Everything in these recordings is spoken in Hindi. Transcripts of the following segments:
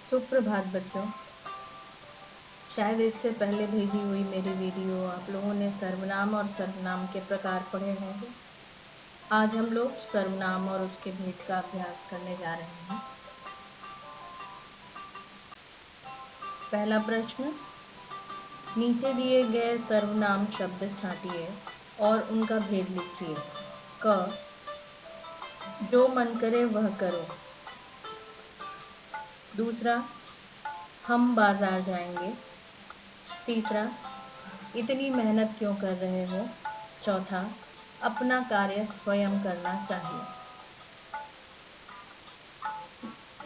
सुप्रभात बच्चों। शायद इससे पहले भेजी हुई मेरी वीडियो आप लोगों ने सर्वनाम और सर्वनाम के प्रकार पढ़े होंगे। आज हम लोग सर्वनाम और उसके भेद का अभ्यास करने जा रहे हैं। पहला प्रश्न, नीचे दिए गए सर्वनाम शब्द छांटिए और उनका भेद लिखिए। क, जो मन करे वह करो। दूसरा, हम बाजार जाएंगे। तीसरा, इतनी मेहनत क्यों कर रहे हो। चौथा, अपना कार्य स्वयं करना चाहिए।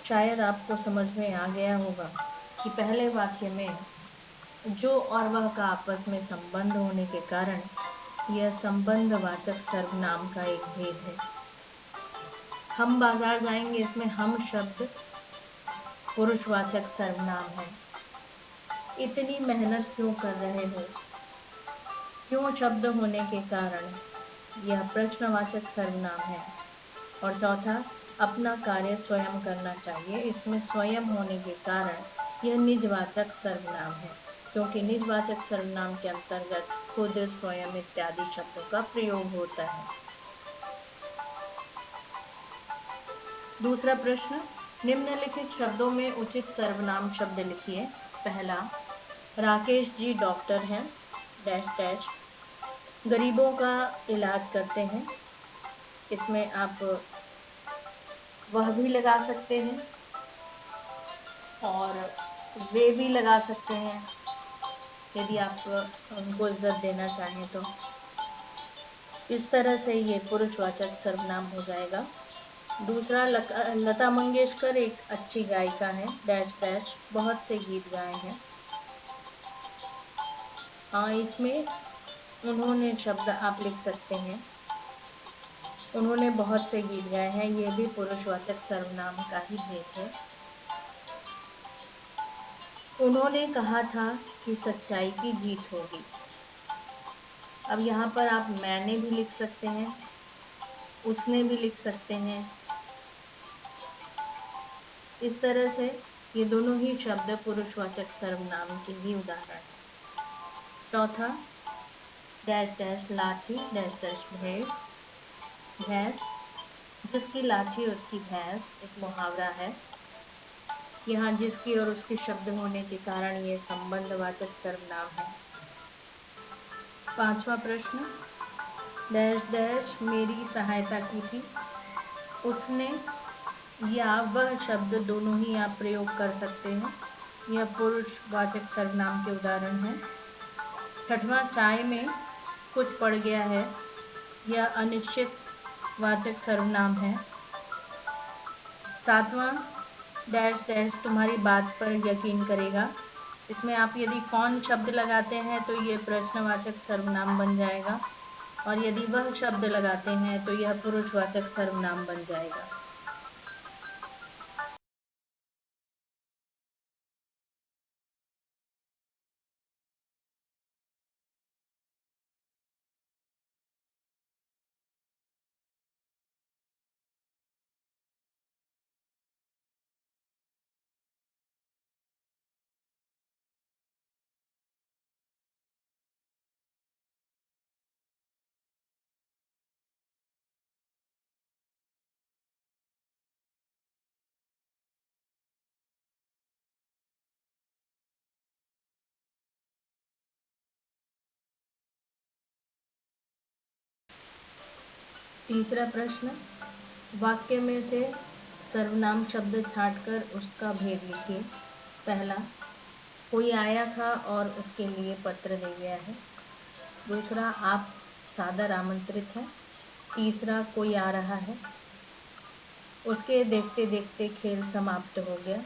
शायद आपको समझ में आ गया होगा कि पहले वाक्य में जो और वह का आपस में संबंध होने के कारण यह संबंधवाचक सर्वनाम का एक भेद है। हम बाजार जाएंगे, इसमें हम शब्द पुरुषवाचक सर्वनाम है। इतनी मेहनत क्यों कर रहे हो, क्यों शब्द होने के कारण यह प्रश्नवाचक सर्वनाम है। और चौथा, अपना कार्य स्वयं करना चाहिए, इसमें स्वयं होने के कारण यह निजवाचक सर्वनाम है, क्योंकि निजवाचक सर्वनाम के अंतर्गत खुद, स्वयं इत्यादि शब्दों का प्रयोग होता है। दूसरा प्रश्न, निम्नलिखित शब्दों में उचित सर्वनाम शब्द लिखिए। पहला, राकेश जी डॉक्टर हैं, डैश डैश, गरीबों का इलाज करते हैं। इसमें आप वह भी लगा सकते हैं और वे भी लगा सकते हैं, यदि आप उनको इज्जत देना चाहें तो। इस तरह से ये पुरुषवाचक सर्वनाम हो जाएगा। दूसरा, लता मंगेशकर एक अच्छी गायिका है, डैश डैश, बहुत से गीत गाए हैं। इसमें उन्होंने शब्द आप लिख सकते हैं, उन्होंने बहुत से गीत गाए हैं, ये भी पुरुषवाचक सर्वनाम का ही भेद है। उन्होंने कहा था कि सच्चाई की जीत होगी। अब यहाँ पर आप मैंने भी लिख सकते हैं, उसने भी लिख सकते हैं। इस तरह से ये दोनों ही शब्द पुरुषवाचक सर्वनाम के ही उदाहरण हैं। चौथा, डैश डैश लाठी, डैश डैश भैंस, जिसकी लाठी उसकी भैंस, एक मुहावरा है। यहाँ जिसकी और उसके शब्द होने के कारण ये संबंधवाचक सर्वनाम है। पांचवा प्रश्न, डैश डैश मेरी सहायता की थी। उसने या वह शब्द दोनों ही आप प्रयोग कर सकते हैं, यह पुरुषवाचक सर्वनाम के उदाहरण हैं। छठवां, चाय में कुछ पड़ गया है, यह अनिश्चित वाचक सर्वनाम है। सातवां, डैश डैश तुम्हारी बात पर यकीन करेगा। इसमें आप यदि कौन शब्द लगाते हैं तो ये प्रश्नवाचक सर्वनाम बन जाएगा, और यदि वह शब्द लगाते हैं तो यह पुरुषवाचक सर्वनाम बन जाएगा। तीसरा प्रश्न, वाक्य में से सर्वनाम शब्द छांटकर उसका भेद लिखिए। पहला, कोई आया था और उसके लिए पत्र दे गया है। दूसरा, आप सादर आमंत्रित हैं। तीसरा, कोई आ रहा है, उसके देखते देखते खेल समाप्त हो गया।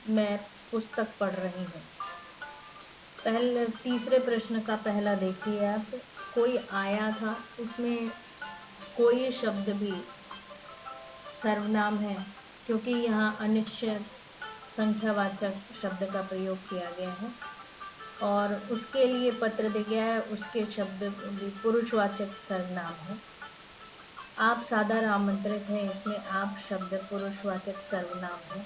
मैं पुस्तक पढ़ रही हूँ। पहले तीसरे प्रश्न का पहला देखिए आप, कोई आया था, उसमें कोई शब्द भी सर्वनाम है, क्योंकि यहाँ अनिश्चित संख्यावाचक शब्द का प्रयोग किया गया है। और उसके लिए पत्र दे गया है, उसके शब्द भी पुरुषवाचक सर्वनाम है। आप सादर आमंत्रित हैं, इसमें आप शब्द पुरुषवाचक सर्वनाम है।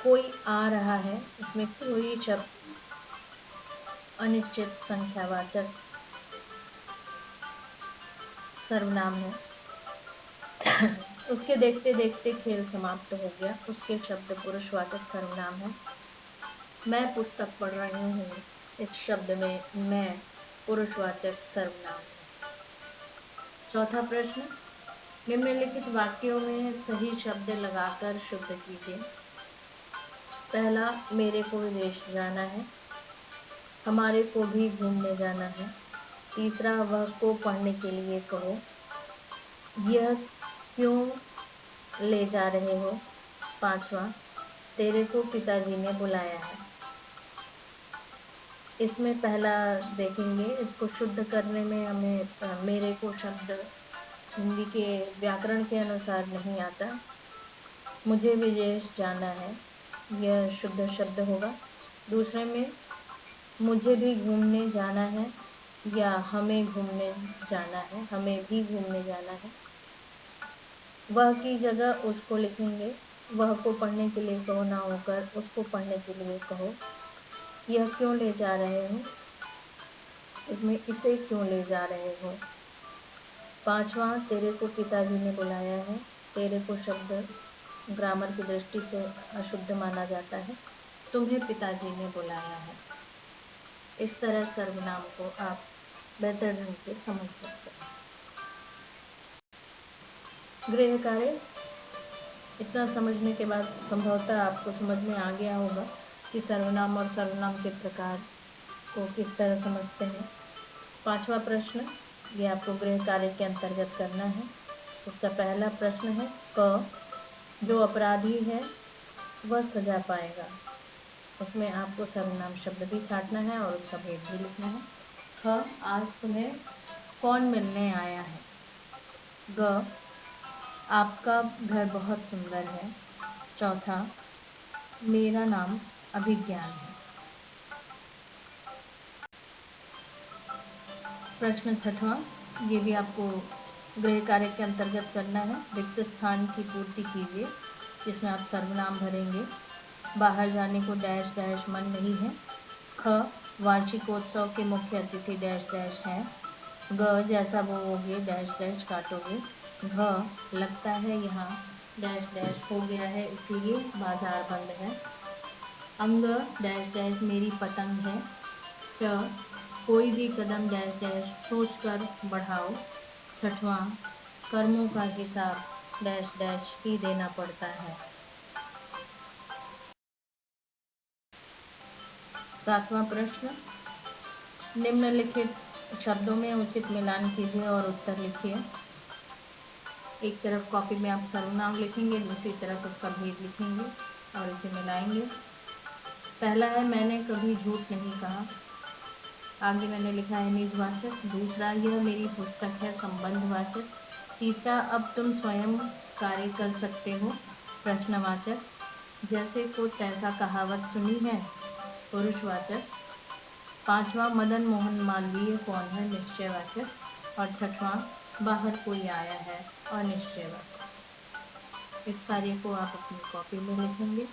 कोई आ रहा है, इसमें कोई शब्द अनिश्चित संख्यावाचक सर्वनाम है। उसके देखते देखते खेल समाप्त हो गया, उसके शब्द पुरुषवाचक सर्वनाम है। मैं पुस्तक पढ़ रही हूँ, इस शब्द में मैं पुरुषवाचक सर्वनाम है। चौथा प्रश्न, निम्नलिखित वाक्यों में सही शब्द लगाकर शुद्ध कीजिए। पहला, मेरे को विदेश जाना है। हमारे को भी घूमने जाना है। तीसरा, वह को पढ़ने के लिए कहो। यह क्यों ले जा रहे हो। पांचवा, तेरे को पिताजी ने बुलाया है। इसमें पहला देखेंगे, इसको शुद्ध करने में हमें मेरे को शब्द हिंदी के व्याकरण के अनुसार नहीं आता। मुझे विदेश जाना है, यह शुद्ध शब्द होगा। दूसरे में मुझे भी घूमने जाना है या हमें घूमने जाना है, हमें भी घूमने जाना है। वह की जगह उसको लिखेंगे। वह को पढ़ने के लिए कहो ना होकर उसको पढ़ने के लिए कहो। यह क्यों ले जा रहे हो, इसमें इसे क्यों ले जा रहे हो। पांचवा, तेरे को पिताजी ने बुलाया है। तेरे को शब्द ग्रामर की दृष्टि से अशुद्ध माना जाता है। तुम्हें पिताजी ने बुलाया है। इस तरह सर्वनाम को आप बेहतर ढंग से समझ सकते हैं। गृह कार्य, इतना समझने के बाद संभवतः आपको समझ में आ गया होगा कि सर्वनाम और सर्वनाम के प्रकार को किस तरह समझते हैं। पांचवा प्रश्न, ये आपको गृह कार्य के अंतर्गत करना है। उसका पहला प्रश्न है, क, जो अपराधी है वह सजा पाएगा। उसमें आपको सर्वनाम शब्द भी छांटना है और उसका भेद भी लिखना है। ख, आज तुम्हें कौन मिलने आया है। ग, आपका घर बहुत सुंदर है। चौथा, मेरा नाम अभिज्ञान है। प्रश्न छठवां, ये भी आपको गृह कार्य के अंतर्गत करना है। रिक्त स्थान की पूर्ति कीजिए, जिसमें आप सर्वनाम भरेंगे। बाहर जाने को डैश डैश मन नहीं है। ख, वार्षिकोत्सव के मुख्य अतिथि डैश डैश हैं। ग, जैसा बोओगे डैश डैश काटोगे। घ, लगता है यहाँ डैश डैश हो गया है इसलिए बाजार बंद है। अंग डैश डैश मेरी पतंग है। च, कोई भी कदम डैश डैश सोच कर बढ़ाओ। छठवां, कर्मों का हिसाब डैश डैश ही देना पड़ता है। सातवां प्रश्न, निम्नलिखित शब्दों में उचित मिलान कीजिए और उत्तर लिखिए। एक तरफ कॉपी में आप सर्वनाम लिखेंगे, दूसरी तरफ उसका भेद लिखेंगे और इसे मिलाएंगे। पहला है, मैंने कभी झूठ नहीं कहा। आगे मैंने लिखा है निजवाचक। दूसरा, यह मेरी पुस्तक है, संबंधवाचक। तीसरा, अब तुम स्वयं कार्य कर सकते हो, प्रश्नवाचक। जैसे को तैसा कहावत सुनी है, पुरुषवाचक। पांचवा, मदन मोहन मालवीय कौन है, निश्चयवाचक। और छठवां, बाहर कोई आया है, अनिश्चयवाचक। इस कार्य को आप अपनी कॉपी में लिखेंगे।